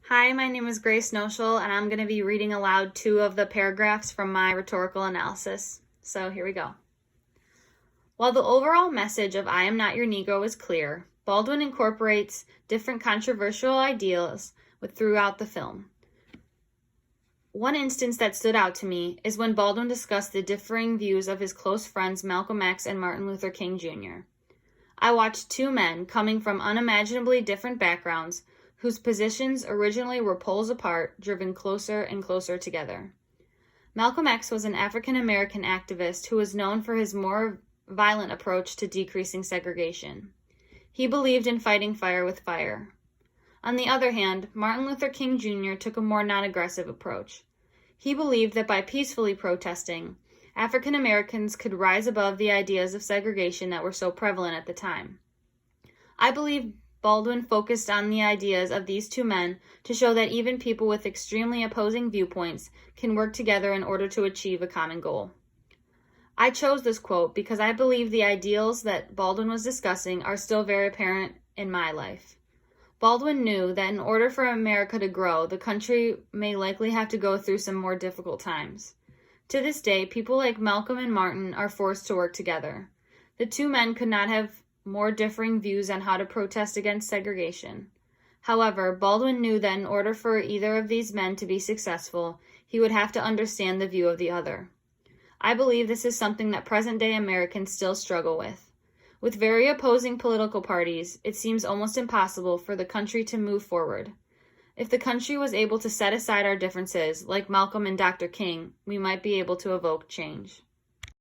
Hi, my name is Grace Noshel, and I'm going to be reading aloud 2 of the paragraphs from my rhetorical analysis. So here we go. While the overall message of I am not your Negro is clear, Baldwin incorporates different controversial ideas throughout the film. One instance that stood out to me is when Baldwin discussed the differing views of his close friends Malcolm X and Martin Luther King Jr. I watched 2 men coming from unimaginably different backgrounds whose positions originally were poles apart, driven closer and closer together. Malcolm X was an African-American activist who was known for his more violent approach to decreasing segregation. He believed in fighting fire with fire. On the other hand, Martin Luther King Jr. took a more non-aggressive approach. He believed that by peacefully protesting, African Americans could rise above the ideas of segregation that were so prevalent at the time. I believe Baldwin focused on the ideas of these 2 men to show that even people with extremely opposing viewpoints can work together in order to achieve a common goal. I chose this quote because I believe the ideals that Baldwin was discussing are still very apparent in my life. Baldwin knew that in order for America to grow, the country may likely have to go through some more difficult times. To this day, people like Malcolm and Martin are forced to work together. The 2 men could not have more differing views on how to protest against segregation. However, Baldwin knew that in order for either of these men to be successful, he would have to understand the view of the other. I believe this is something that present-day Americans still struggle with. With very opposing political parties, it seems almost impossible for the country to move forward. If the country was able to set aside our differences, like Malcolm and Dr. King, we might be able to evoke change.